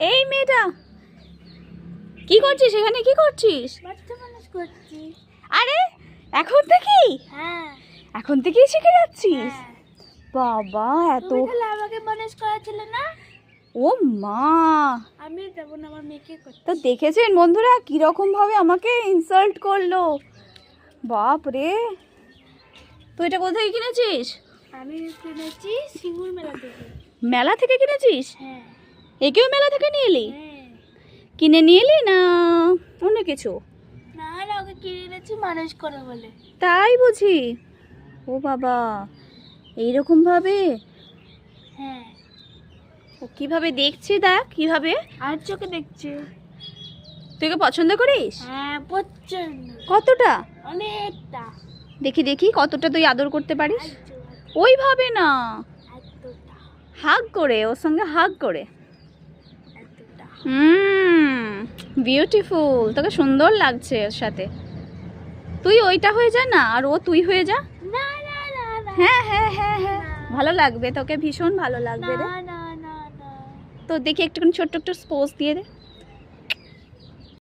এই মেয়েটা কি করছিস এখানে? কি করছিস? বাচ্চা মানুষ করছি। আরে এখন থেকেই? হ্যাঁ এখন থেকেই শিখে যাচ্ছিস? হ্যাঁ। বাবা এত তুমি তাহলে আমাকে মানুষ করেছিলে না? ও মা, আমি তেমন আমার মেয়েকে করছি। তো দেখেছেন বন্ধুরা কিরকম ভাবে আমাকে ইনসাল্ট করলো। বাপ রে, তুই এটা কোথায় কিনেছিস? আমি কিনেছি সিঙ্গুর মেলা থেকে। মেলা থেকে কিনেছিস? হ্যাঁ একেও মেলা থেকে নিয়ে এলি? হ্যাঁ। কিনে নিয়ে এলি না অন্য কিছু? না না, ওকে কিনে এনেছি মানুষ করে বলে। তাই বুঝি। ও বাবা, এইরকম ভাবে হ্যাঁ। ও কিভাবে দেখছি, দেখ কিভাবে। আর চোখে দেখছি। তুই ওকে পছন্দ করিস? হ্যাঁ প্রচন্ড, কতটা? অনেকটা। দেখি দেখি কতটা তুই আদর করতে পারিস। একদম, ওইভাবে না, এতটা হাগ করে, ওর সঙ্গে হাগ করে। এতটা। বিউটিফুল, তোকে সুন্দর লাগছে ওর সাথে। তুই ওইটা হয়ে যা না, আর ও তুই হয়ে যা। না না না না হ্যাঁ হ্যাঁ হ্যাঁ হ্যাঁ, ভালো লাগবে তোকে, ভীষণ ভালো লাগবে রে। না না না না। তো দেখি একটুখানি ছোট্ট একটু পোজ দিয়ে দে।